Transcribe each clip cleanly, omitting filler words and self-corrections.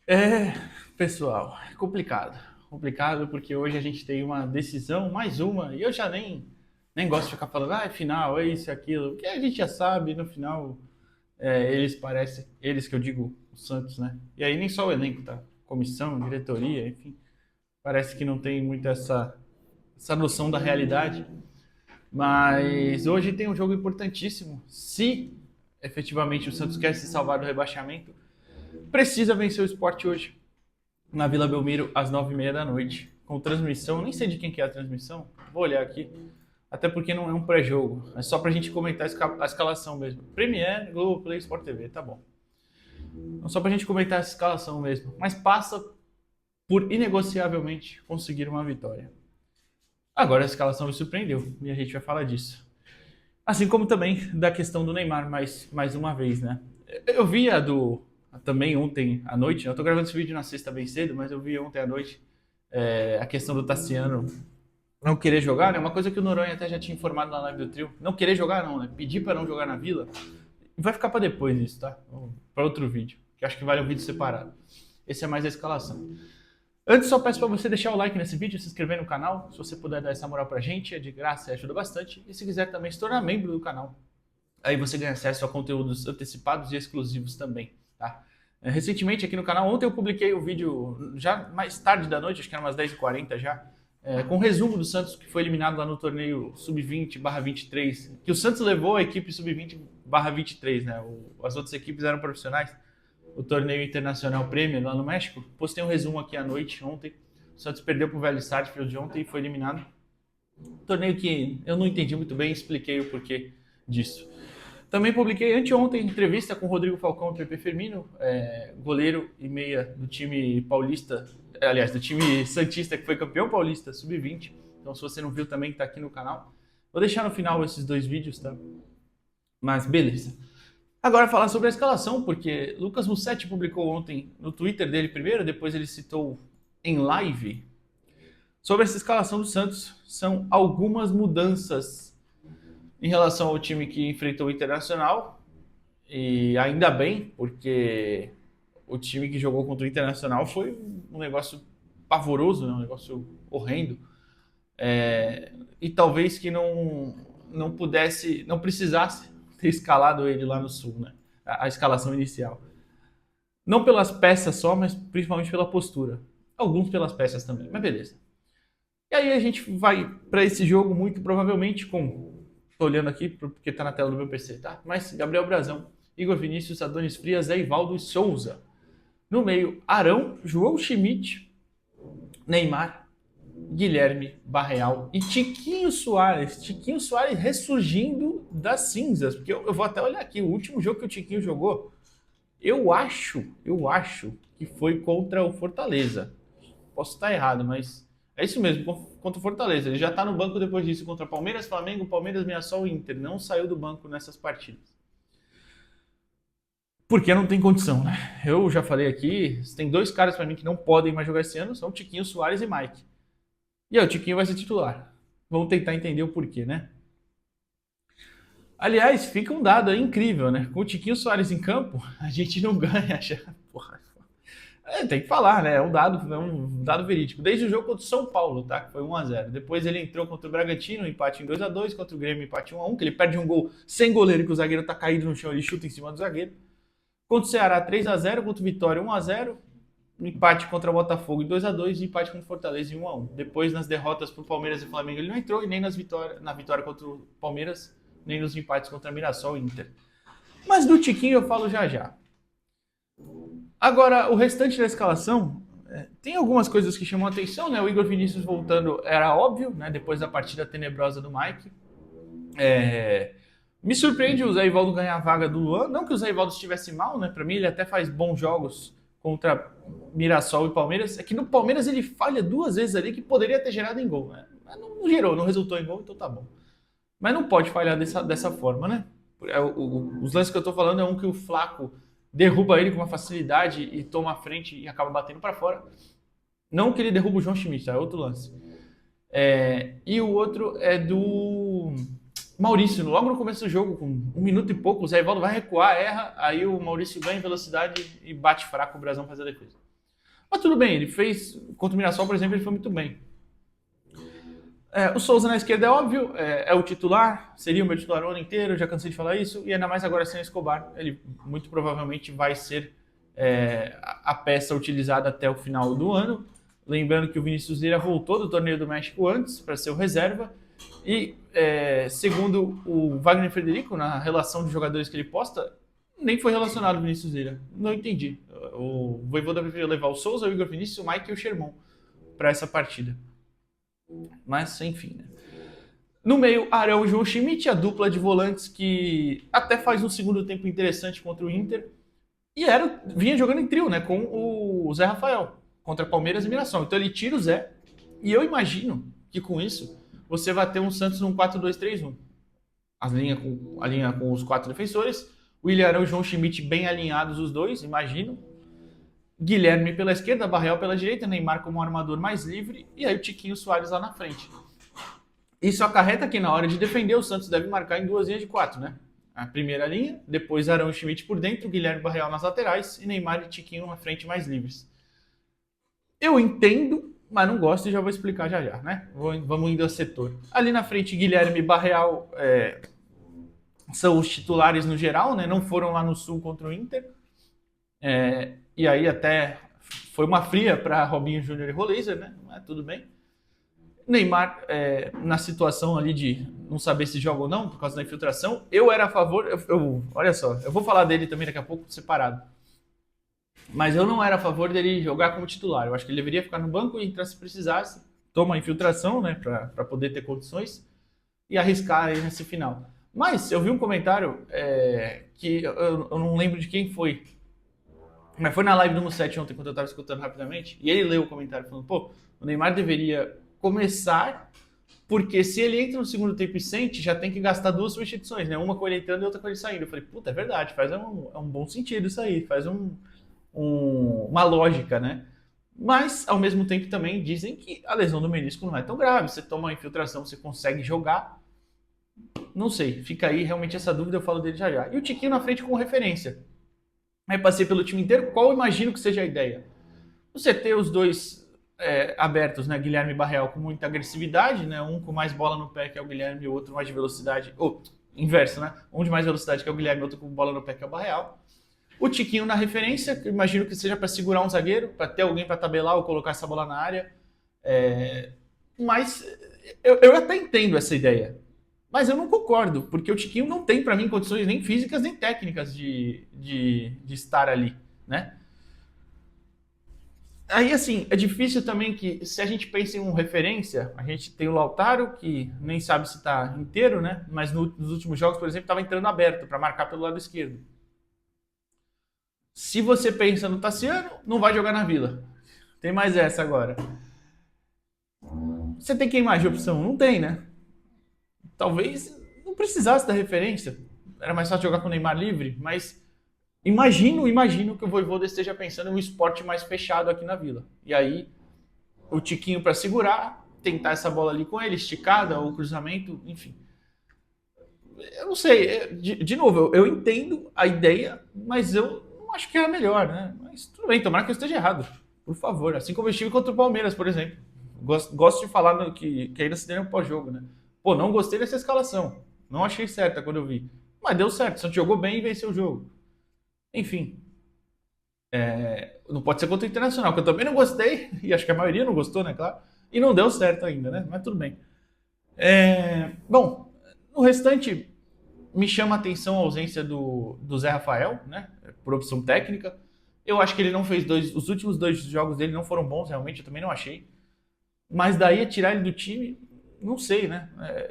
É, pessoal, é complicado. Complicado porque hoje a gente tem uma decisão, mais uma, e eu já nem gosto de ficar falando, ah, é final, é isso, é aquilo, porque a gente já sabe, no final, eles parecem, eles que eu digo, o Santos, né? E aí nem só o elenco, tá? Comissão, diretoria, enfim, parece que não tem muito essa noção da realidade. Mas hoje tem um jogo importantíssimo. Se efetivamente o Santos quer se salvar do rebaixamento, precisa vencer o Sport hoje na Vila Belmiro às 9h30 da noite, com transmissão. Nem sei de quem que é a transmissão, vou olhar aqui. Até porque não é um pré-jogo, é só pra gente comentar a escalação mesmo. Premier, Globoplay, Sport TV, tá bom. Então, só pra gente comentar essa escalação mesmo. Mas passa por inegociavelmente conseguir uma vitória. Agora a escalação me surpreendeu e a gente vai falar disso. Assim como também da questão do Neymar, mais uma vez, né? Eu vi a do. Também ontem à noite, eu tô gravando esse vídeo na sexta bem cedo, mas eu vi ontem à noite a questão do Tassiano não querer jogar, né? Uma coisa que o Noronha até já tinha informado na live do trio. Não querer jogar, não, né? Pedir para não jogar na Vila. Vai ficar para depois isso, tá? Para outro vídeo, que acho que vale um vídeo separado. Esse é mais a escalação. Antes, só peço para você deixar o like nesse vídeo, se inscrever no canal. Se você puder dar essa moral pra gente, é de graça e ajuda bastante. E se quiser também se tornar membro do canal, aí você ganha acesso a conteúdos antecipados e exclusivos também, tá? Recentemente aqui no canal, ontem eu publiquei o vídeo já mais tarde da noite, acho que era umas 10h40 já, com um resumo do Santos que foi eliminado lá no torneio Sub-20/23, que o Santos levou a equipe Sub-20/23, né? As outras equipes eram profissionais. O torneio internacional Premier lá no México. Postei um resumo aqui à noite ontem. O Santos perdeu para o Velho Sarsfield ontem e foi eliminado. Torneio que eu não entendi muito bem, expliquei o porquê disso. Também publiquei anteontem entrevista com o Rodrigo Falcão e Pepe Firmino, goleiro e meia do time paulista, aliás, do time santista que foi campeão paulista sub-20. Então, se você não viu também, está aqui no canal. Vou deixar no final esses dois vídeos, tá? Mas beleza. Agora falar sobre a escalação, porque Lucas Mussetti publicou ontem no Twitter dele primeiro, depois ele citou em live sobre essa escalação do Santos. São algumas mudanças em relação ao time que enfrentou o Internacional, e ainda bem, porque o time que jogou contra o Internacional foi um negócio pavoroso, né? Um negócio horrendo. E talvez que não pudesse, não precisasse ter escalado ele lá no Sul, né? A escalação inicial. Não pelas peças só, mas principalmente pela postura. Alguns pelas peças também, mas beleza. E aí a gente vai para esse jogo muito provavelmente com. Tô olhando aqui porque tá na tela do meu PC, tá? Mas Gabriel Brazão, Igor Vinícius, Adonis Frias, Zé Ivaldo e Souza. No meio, Arão, João Schmidt, Neymar, Guilherme Barreal e Tiquinho Soares. Tiquinho Soares ressurgindo das cinzas. Porque eu vou até olhar aqui, o último jogo que o Tiquinho jogou, eu acho que foi contra o Fortaleza. Posso estar errado, mas é isso mesmo, contra o Fortaleza. Ele já está no banco depois disso contra Palmeiras, Flamengo, Palmeiras, Mirassol e Inter. Não saiu do banco nessas partidas. Porque não tem condição, né? Eu já falei aqui, tem dois caras para mim que não podem mais jogar esse ano, são Tiquinho Soares e Mike. E aí, o Tiquinho vai ser titular. Vamos tentar entender o porquê, né? Aliás, fica um dado aí incrível, né? Com o Tiquinho Soares em campo, a gente não ganha já. Porra. Tem que falar, né? É um dado verídico. Desde o jogo contra o São Paulo, tá? Que foi 1x0. Depois ele entrou contra o Bragantino, empate em 2x2, contra o Grêmio, empate 1x1, que ele perde um gol sem goleiro, que o zagueiro tá caído no chão, ele chuta em cima do zagueiro. Contra o Ceará, 3x0, contra o Vitória, 1x0, empate contra o Botafogo em 2x2 e empate contra o Fortaleza em 1x1. Depois, nas derrotas pro Palmeiras e Flamengo, ele não entrou, e nem na vitória contra o Palmeiras, nem nos empates contra Mirassol e Inter. Mas do Tiquinho eu falo já já. Agora, o restante da escalação, tem algumas coisas que chamam a atenção, né? O Igor Vinícius voltando era óbvio, né? Depois da partida tenebrosa do Mike. Me surpreende o Zé Ivaldo ganhar a vaga do Luan. Não que o Zé Ivaldo estivesse mal, né? Pra mim, ele até faz bons jogos contra Mirassol e Palmeiras. É que no Palmeiras ele falha duas vezes ali que poderia ter gerado em gol, né? Mas não gerou, não resultou em gol, então tá bom. Mas não pode falhar dessa forma, né? Os lances que eu tô falando é um que o Flaco derruba ele com uma facilidade e toma a frente e acaba batendo para fora. Não que ele derruba o João Schmidt, tá? É outro lance. E o outro é do Maurício. Logo no começo do jogo, com 1 minuto e pouco, o Zé Ivaldo vai recuar, erra, aí o Maurício ganha em velocidade e bate fraco, o Brasão faz a defesa. Mas tudo bem, ele fez, contra o Mirassol, por exemplo, ele foi muito bem. O Souza na esquerda é óbvio, é o titular, seria o meu titular o ano inteiro, já cansei de falar isso, e ainda mais agora sem o Escobar, ele muito provavelmente vai ser a peça utilizada até o final do ano. Lembrando que o Vinícius Lira voltou do Torneio do México antes para ser o reserva, e segundo o Wagner Frederico, na relação de jogadores que ele posta, nem foi relacionado o Vinícius Lira. Não entendi. O Voivoda preferiu levar o Souza, o Igor Vinícius, o Mike e o Sherman para essa partida. Mas, enfim, né? No meio, Arão e João Schmidt, a dupla de volantes que até faz um segundo tempo interessante contra o Inter. E vinha jogando em trio, né? Com o Zé Rafael, contra Palmeiras e Mirassol. Então ele tira o Zé. E eu imagino que com isso você vai ter um Santos num 4-2-3-1. A linha com os 4 defensores. William Arão e João Schmidt bem alinhados os dois, imagino. Guilherme pela esquerda, Barreal pela direita, Neymar como armador mais livre, e aí o Tiquinho Soares lá na frente. Isso acarreta que na hora de defender o Santos deve marcar em 2 linhas de 4, né? A primeira linha, depois Arão e Schmidt por dentro, Guilherme Barreal nas laterais e Neymar e Tiquinho na frente mais livres. Eu entendo, mas não gosto e já vou explicar já, né? Vamos indo ao setor. Ali na frente, Guilherme e Barreal são os titulares no geral, né? Não foram lá no Sul contra o Inter. E aí até foi uma fria para Robinho Júnior e Roleiser, né? Mas tudo bem. Neymar, na situação ali de não saber se joga ou não, por causa da infiltração, eu era a favor, olha só, eu vou falar dele também daqui a pouco separado, mas eu não era a favor dele jogar como titular. Eu acho que ele deveria ficar no banco e entrar se precisasse, toma a infiltração, né, para poder ter condições e arriscar aí nesse final. Mas eu vi um comentário que eu não lembro de quem foi, mas foi na live do Musset ontem, quando eu estava escutando rapidamente, e ele leu o comentário falando, pô, o Neymar deveria começar, porque se ele entra no segundo tempo e sente, já tem que gastar 2 substituições, né? Uma com ele entrando e outra com ele saindo. Eu falei, puta, é verdade, faz um bom sentido isso aí, faz uma lógica, né? Mas, ao mesmo tempo, também dizem que a lesão do menisco não é tão grave, você toma uma infiltração, você consegue jogar. Não sei, fica aí realmente essa dúvida, eu falo dele já já. E o Tiquinho na frente com referência. Aí passei pelo time inteiro, qual eu imagino que seja a ideia? Você ter os dois abertos, né? Guilherme e Barreal com muita agressividade, né? Um com mais bola no pé, que é o Guilherme, e o outro mais de velocidade. Ou, inverso, né? Um de mais velocidade, que é o Guilherme, e outro com bola no pé, que é o Barreal. O Tiquinho na referência, que eu imagino que seja para segurar um zagueiro, para ter alguém para tabelar ou colocar essa bola na área. Mas eu até entendo essa ideia. Mas eu não concordo, porque o Tiquinho não tem, para mim, condições nem físicas nem técnicas de estar ali, né? Aí, assim, é difícil também que, se a gente pensa em uma referência, a gente tem o Lautaro, que nem sabe se está inteiro, né? Mas nos últimos jogos, por exemplo, estava entrando aberto para marcar pelo lado esquerdo. Se você pensa no Tassiano, não vai jogar na Vila. Tem mais essa agora. Você tem quem mais de opção? Não tem, né? Talvez não precisasse da referência. Era mais fácil jogar com o Neymar livre, mas imagino que o Voivoda esteja pensando em um esporte mais fechado aqui na Vila. E aí, o Tiquinho para segurar, tentar essa bola ali com ele, esticada ou cruzamento, enfim. Eu não sei, de novo, eu entendo a ideia, mas eu não acho que é a melhor, né? Mas tudo bem, tomara que eu esteja errado, por favor. Assim como eu estive contra o Palmeiras, por exemplo. Gosto de falar que ainda se deram um pós-jogo, né? Pô, não gostei dessa escalação. Não achei certa quando eu vi. Mas deu certo, o Santos jogou bem e venceu o jogo. Enfim, não pode ser contra o Internacional, que eu também não gostei, e acho que a maioria não gostou, né, claro, e não deu certo ainda, né, mas tudo bem. Bom, no restante, me chama a atenção a ausência do Zé Rafael, né, por opção técnica. Eu acho que ele não fez os últimos 2 jogos dele não foram bons, realmente, eu também não achei. Mas daí a tirar ele do time, não sei, né?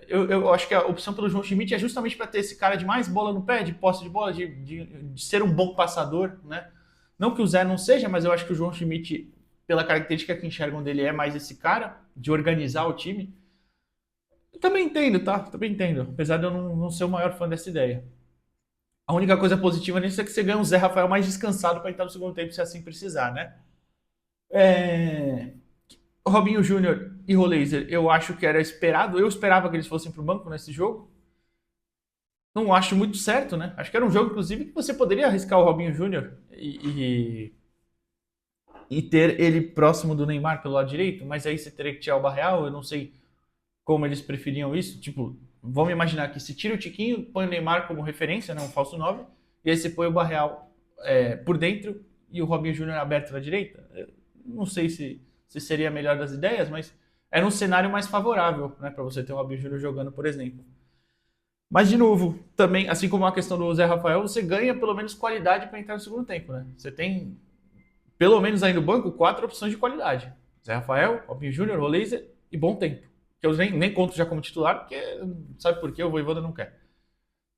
Eu acho que a opção pelo João Schmidt é justamente para ter esse cara de mais bola no pé, de posse de bola, de ser um bom passador, né? Não que o Zé não seja, mas eu acho que o João Schmidt, pela característica que enxergam dele, é mais esse cara, de organizar o time. Eu também entendo, tá? Também entendo, apesar de eu não ser o maior fã dessa ideia. A única coisa positiva nisso é que você ganha um Zé Rafael mais descansado para entrar no segundo tempo, se assim precisar, né? Robinho Júnior e Roleiser, eu acho que era esperado. Eu esperava que eles fossem para o banco nesse jogo. Não acho muito certo, né? Acho que era um jogo, inclusive, que você poderia arriscar o Robinho Júnior e ter ele próximo do Neymar pelo lado direito, mas aí você teria que tirar o Barreal, eu não sei como eles preferiam isso, tipo, vamos imaginar que se tira o Tiquinho, põe o Neymar como referência, né, um falso 9, e aí você põe o Barreal por dentro e o Robinho Júnior aberto na direita. Eu não sei se seria a melhor das ideias, mas era um cenário mais favorável, né, para você ter o Robinho Júnior jogando, por exemplo. Mas, de novo, também, assim como a questão do Zé Rafael, você ganha pelo menos qualidade para entrar no segundo tempo, né? Você tem, pelo menos aí no banco, 4 opções de qualidade. Zé Rafael, Robinho Júnior, Roleiser e Bom Tempo. Que eu nem conto já como titular, porque sabe por quê? O Vojvoda não quer.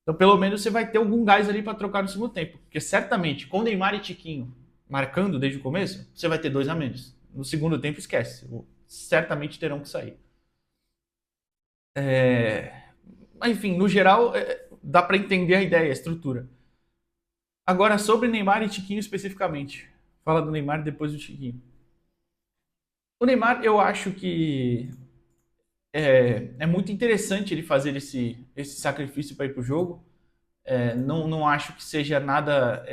Então, pelo menos você vai ter algum gás ali para trocar no segundo tempo. Porque certamente, com Neymar e Tiquinho marcando desde o começo, você vai ter 2 a menos. No segundo tempo, esquece. Certamente terão que sair. Enfim, no geral, dá para entender a ideia, a estrutura. Agora, sobre Neymar e Tiquinho especificamente. Fala do Neymar e depois do Tiquinho. O Neymar, eu acho que é muito interessante ele fazer esse sacrifício para ir para o jogo. Não acho que seja nada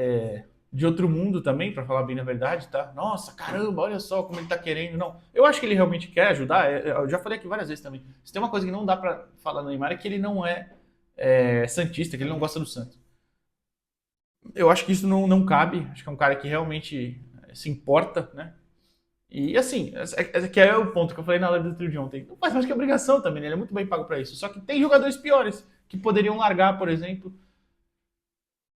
de outro mundo também, para falar bem a verdade, tá? Nossa, caramba, olha só como ele tá querendo. Não, eu acho que ele realmente quer ajudar. Eu já falei aqui várias vezes também. Se tem uma coisa que não dá para falar no Neymar é que ele não é santista, que ele não gosta do Santos. Eu acho que isso não cabe. Acho que é um cara que realmente se importa, né? E assim, que é o ponto que eu falei na live do trio de ontem. Não faz mais que obrigação também, né? Ele é muito bem pago para isso. Só que tem jogadores piores que poderiam largar, por exemplo.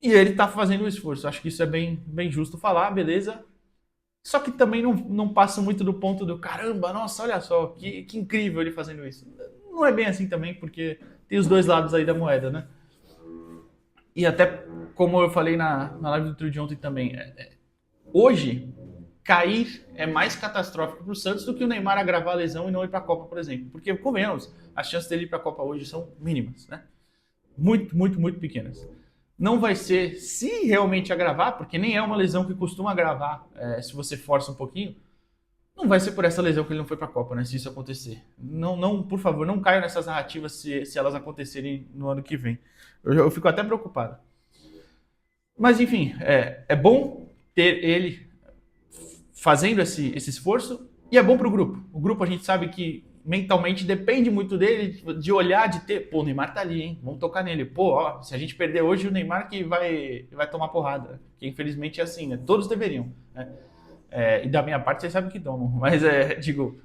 E ele tá fazendo o esforço. Acho que isso é bem justo falar, beleza? Só que também não passa muito do ponto do caramba, nossa, olha só, que incrível ele fazendo isso. Não é bem assim também, porque tem os dois lados aí da moeda, né? E até como eu falei na live do trio de ontem também, hoje cair é mais catastrófico para o Santos do que o Neymar agravar a lesão e não ir para a Copa, por exemplo. Porque, convenhamos, as chances dele ir para a Copa hoje são mínimas, né? Muito, muito, muito pequenas. Não vai ser, se realmente agravar, porque nem é uma lesão que costuma agravar se você força um pouquinho, não vai ser por essa lesão que ele não foi para a Copa, né? Se isso acontecer. Não, por favor, não caia nessas narrativas se elas acontecerem no ano que vem. Eu fico até preocupado. Mas, enfim, é bom ter ele fazendo esse esforço e é bom para o grupo. O grupo a gente sabe que mentalmente depende muito dele, de olhar, de ter, pô, o Neymar tá ali, hein? Vamos tocar nele. Pô, ó, se a gente perder hoje, o Neymar que vai tomar porrada. Que infelizmente é assim, né? Todos deveriam. Né? E da minha parte, vocês sabem que tomam. Mas, digo,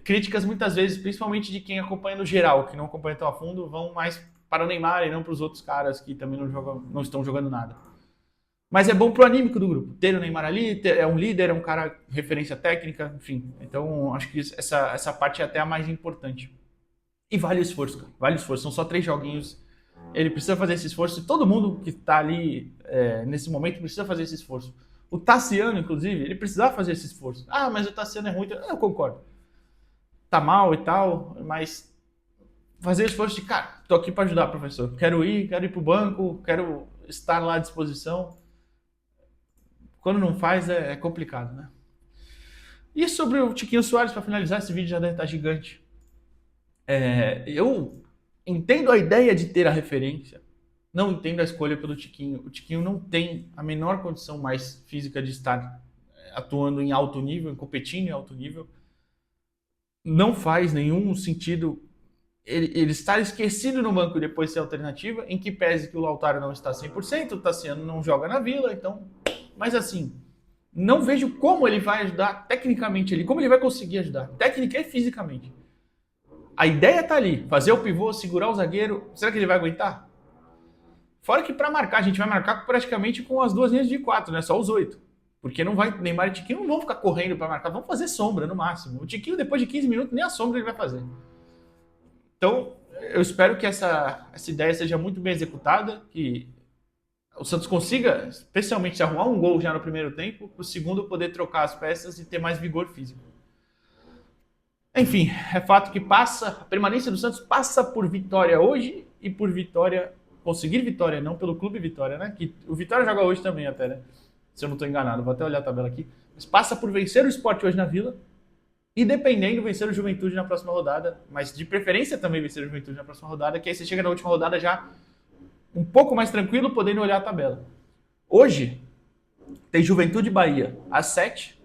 críticas muitas vezes, principalmente de quem acompanha no geral, que não acompanha tão a fundo, vão mais para o Neymar e não para os outros caras que também não estão jogando nada. Mas é bom pro anímico do grupo. Ter o Neymar ali, é um líder, é um cara referência técnica, enfim. Então, acho que essa parte é até a mais importante. E vale o esforço, cara. Vale o esforço. São só 3 joguinhos. Ele precisa fazer esse esforço. E todo mundo que tá ali nesse momento precisa fazer esse esforço. O Tassiano, inclusive, ele precisava fazer esse esforço. Ah, mas o Tassiano é ruim. Eu concordo. Tá mal e tal, mas fazer o esforço de, cara, tô aqui para ajudar, professor. Quero ir pro banco, quero estar lá à disposição. Quando não faz, é complicado, né? E sobre o Tiquinho Soares, para finalizar, esse vídeo já deve estar gigante. Eu entendo a ideia de ter a referência, não entendo a escolha pelo Tiquinho. O Tiquinho não tem a menor condição mais física de estar atuando em alto nível, competindo em alto nível. Não faz nenhum sentido ele estar esquecido no banco e depois ser alternativa, em que pese que o Lautaro não está 100%, o Tassiano não joga na Vila, então... Mas assim, não vejo como ele vai ajudar tecnicamente ali, como ele vai conseguir ajudar, técnica e fisicamente. A ideia tá ali, fazer o pivô, segurar o zagueiro, será que ele vai aguentar? Fora que para marcar, a gente vai marcar praticamente com as 2 linhas de 4, né? Só os 8. Porque não vai, Neymar e Tiquinho não vão ficar correndo para marcar, vão fazer sombra no máximo. O Tiquinho, depois de 15 minutos, nem a sombra ele vai fazer. Então, eu espero que essa ideia seja muito bem executada, que o Santos consiga, especialmente, se arrumar um gol já no primeiro tempo, para o segundo poder trocar as peças e ter mais vigor físico. Enfim, é fato que a permanência do Santos passa por vitória hoje e por vitória, conseguir vitória, não pelo clube Vitória, né? Que o Vitória joga hoje também até, né? Se eu não estou enganado, vou até olhar a tabela aqui. Mas passa por vencer o Sport hoje na Vila e, dependendo, vencer o Juventude na próxima rodada, mas de preferência também vencer o Juventude na próxima rodada, que aí você chega na última rodada já um pouco mais tranquilo, podendo olhar a tabela. Hoje, tem Juventude Bahia às 7,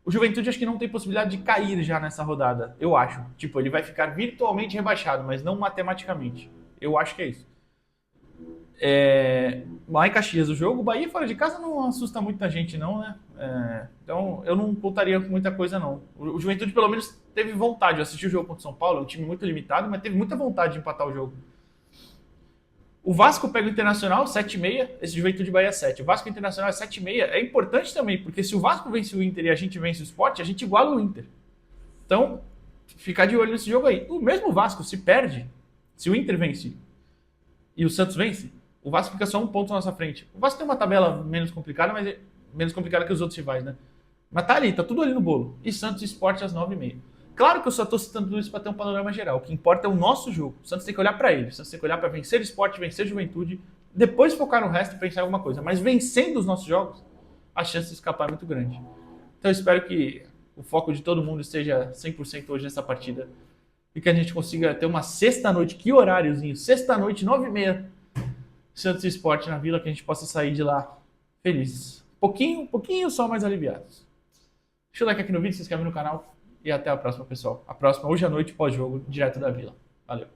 o O Juventude acho que não tem possibilidade de cair já nessa rodada, eu acho. Tipo, ele vai ficar virtualmente rebaixado, mas não matematicamente. Eu acho que é isso. Lá em Caxias o jogo, o Bahia fora de casa não assusta muita gente não, né? Então eu não contaria com muita coisa não. O Juventude pelo menos teve vontade. Eu assisti o jogo contra o São Paulo, é um time muito limitado, mas teve muita vontade de empatar o jogo. O Vasco pega o Internacional, 7,5. Esse Juventude Bahia é 7. O Vasco Internacional é 7,5. É importante também, porque se o Vasco vence o Inter e a gente vence o Sport, a gente iguala o Inter. Então, ficar de olho nesse jogo aí. O mesmo Vasco, se perde, se o Inter vence e o Santos vence, o Vasco fica só um ponto na nossa frente. O Vasco tem uma tabela menos complicada, mas é menos complicada que os outros rivais, né? Mas tá ali, tá tudo ali no bolo. E Santos e Sport às 9,5. Claro que eu só estou citando tudo isso para ter um panorama geral. O que importa é o nosso jogo. O Santos tem que olhar para ele. O Santos tem que olhar para vencer o Sport, vencer a Juventude, depois focar no resto e pensar em alguma coisa. Mas vencendo os nossos jogos, a chance de escapar é muito grande. Então eu espero que o foco de todo mundo esteja 100% hoje nessa partida e que a gente consiga ter uma sexta-noite. Que horáriozinho? Sexta-noite, 9,5. Santos e Sport na Vila, que a gente possa sair de lá felizes. Pouquinho só mais aliviados. Deixa o like aqui no vídeo, se inscreve no canal. E até a próxima, pessoal. A próxima, hoje à noite, pós-jogo, direto da Vila. Valeu.